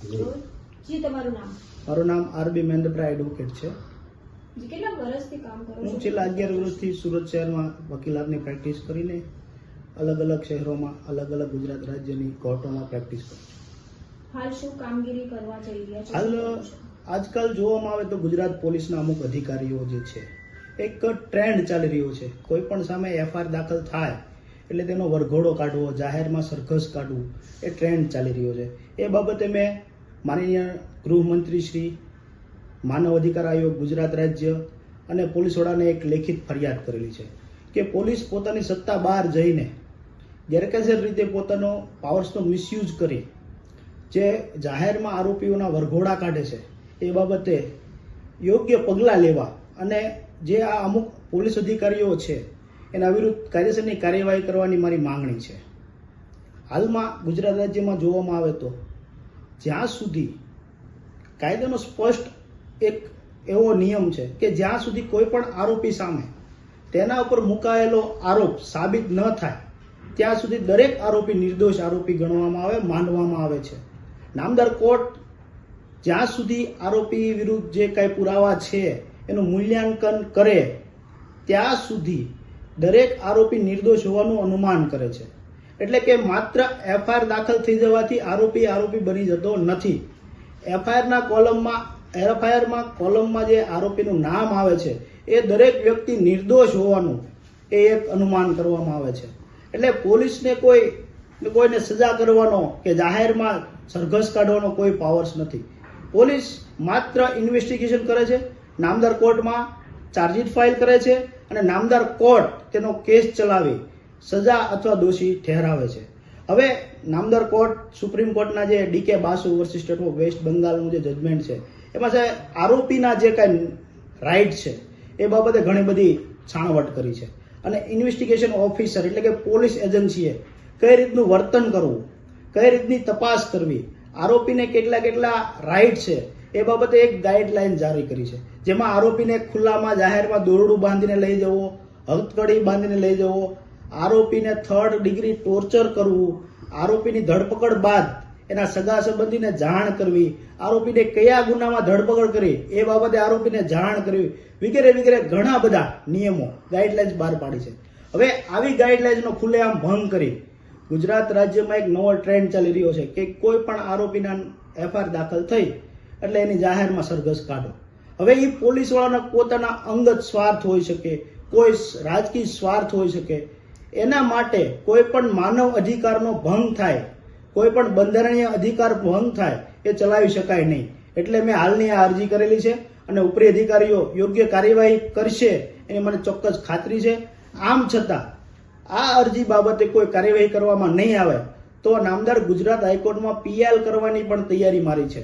જી તમારું નામ? મારું નામ આરબી મહેન્દ્રભાઈ એડવોકેટ છે. જી કેટલા વર્ષથી કામ કરો છો? હું છેલ્લા 11 વર્ષથી સુરત શહેરમાં વકીલાતની પ્રેક્ટિસ કરીને અલગ અલગ શહેરોમાં અલગ અલગ ગુજરાત રાજ્યની કોર્ટોમાં પ્રેક્ટિસ કરું છું. હાલ શું કામગીરી કરવા જઈ રહ્યા છો? હાલ આજકાલ જોવામાં આવે તો ગુજરાત પોલીસના અમુક અધિકારીઓ જે છે એક ટ્રેન્ડ ચાલી રહ્યો છે. કોઈ પણ સામે એફઆઈઆર દાખલ થાય એટલે તેનો વરઘોડો કાઢવો, જાહેરમાં સરઘસ કાઢવું, એ ટ્રેન્ડ ચાલી રહ્યો છે. એ બાબતે મેં માનનીય ગૃહમંત્રી શ્રી, માનવ અધિકાર આયોગ ગુજરાત રાજ્ય અને પોલીસ વડાને એક લેખિત ફરિયાદ કરેલી છે કે પોલીસ પોતાની સત્તા બહાર જઈને ગેરકાયદેસર રીતે પોતાનો પાવર્સનો મિસયુઝ કરી જે જાહેરમાં આરોપીઓના વરઘોડા કાઢે છે એ બાબતે યોગ્ય પગલાં લેવા અને જે આ અમુક પોલીસ અધિકારીઓ છે એના વિરુદ્ધ કાયદેસરની કાર્યવાહી કરવાની મારી માંગણી છે. હાલમાં ગુજરાત રાજ્યમાં જોવામાં આવે તો જ્યાં સુધી કાયદાનો સ્પષ્ટ એક એવો નિયમ છે કે જ્યાં સુધી કોઈ પણ આરોપી સામે તેના ઉપર મુકાયેલો આરોપ સાબિત ન થાય ત્યાં સુધી દરેક આરોપી નિર્દોષ આરોપી ગણવામાં આવે, માનવામાં આવે છે. નામદાર કોર્ટ જ્યાં સુધી આરોપી વિરુદ્ધ જે કાંઈ પુરાવા છે એનું મૂલ્યાંકન કરે ત્યાં સુધી દરેક આરોપી નિર્દોષ હોવાનું અનુમાન કરે છે. એટલે કે માત્ર એફઆઈઆર દાખલ થઈ જવાથી આરોપી બની જતો નથી. એફઆઈઆરમાં કોલમમાં જે આરોપીનું નામ આવે છે એ દરેક વ્યક્તિ નિર્દોષ હોવાનું એ એક અનુમાન કરવામાં આવે છે. એટલે પોલીસને કોઈને સજા કરવાનો કે જાહેરમાં સરઘસ કાઢવાનો કોઈ પાવર્સ નથી. પોલીસ માત્ર ઇન્વેસ્ટિગેશન કરે છે, નામદાર કોર્ટમાં ચાર્જશીટ ફાઇલ કરે છે અને નામદાર કોર્ટ તેનો કેસ ચલાવી સજા અથવા દોષી ઠેરાવે છે. હવે નામદાર કોર્ટ સુપ્રીમ કોર્ટના જે DK Basu versus state of west બંગાળનું જે જજમેન્ટ છે એમાં છે આરોપીના જે કાંઈ રાઇટ છે એ બાબતે ઘણી બધી છાણવટ કરી છે અને ઇન્વેસ્ટિગેશન ઓફિસર એટલે કે પોલીસ એજન્સીએ કઈ રીતનું વર્તન કરવું, કઈ રીતની તપાસ કરવી, આરોપીને કેટલા રાઇટ છે એ બાબતે એક ગાઈડલાઈન જારી કરી છે. જેમાં આરોપીને ખુલ્લામાં જાહેરમાં દોરડું બાંધીને લઈ જવો, હથકડી બાંધીને લઈ જવો, આરોપીને 3rd ડિગ્રી ટોર્ચર કરવું, આરોપીની ધરપકડ બાદ એના સગા સંબંધીને જાણ કરવી, આરોપીને કયા ગુનામાં ધરપકડ કરી એ બાબતે આરોપીને જાણ કરવી વગેરે વગેરે ઘણા બધા નિયમો ગાઈડલાઇન્સ બહાર પાડી છે. હવે આવી ગાઈડલાઇન્સનો ખુલ્લેઆમ ભંગ કરી ગુજરાત રાજ્યમાં એક નવો ટ્રેન્ડ ચાલી રહ્યો છે કે કોઈ પણ આરોપીના એફઆઈઆર દાખલ થઈ એટલે એની જાહેરમાં સરઘસ કાઢો. હવે એ પોલીસવાળાના પોતાના અંગત સ્વાર્થ હોઈ શકે, કોઈ રાજકીય સ્વાર્થ હોઈ શકે, એના માટે કોઈ પણ માનવ અધિકારનો ભંગ થાય, કોઈ પણ બંધારણીય અધિકાર ભંગ થાય એ ચલાવી શકાય નહીં. એટલે મેં હાલની આ અરજી કરેલી છે અને ઉપરી અધિકારીઓ યોગ્ય કાર્યવાહી કરશે એની મને ચોક્કસ ખાતરી છે. આમ છતાં આ અરજી બાબતે કોઈ કાર્યવાહી કરવામાં નહીં આવે તો નામદાર ગુજરાત હાઈકોર્ટમાં પીએલ કરવાની પણ તૈયારી મારી છે.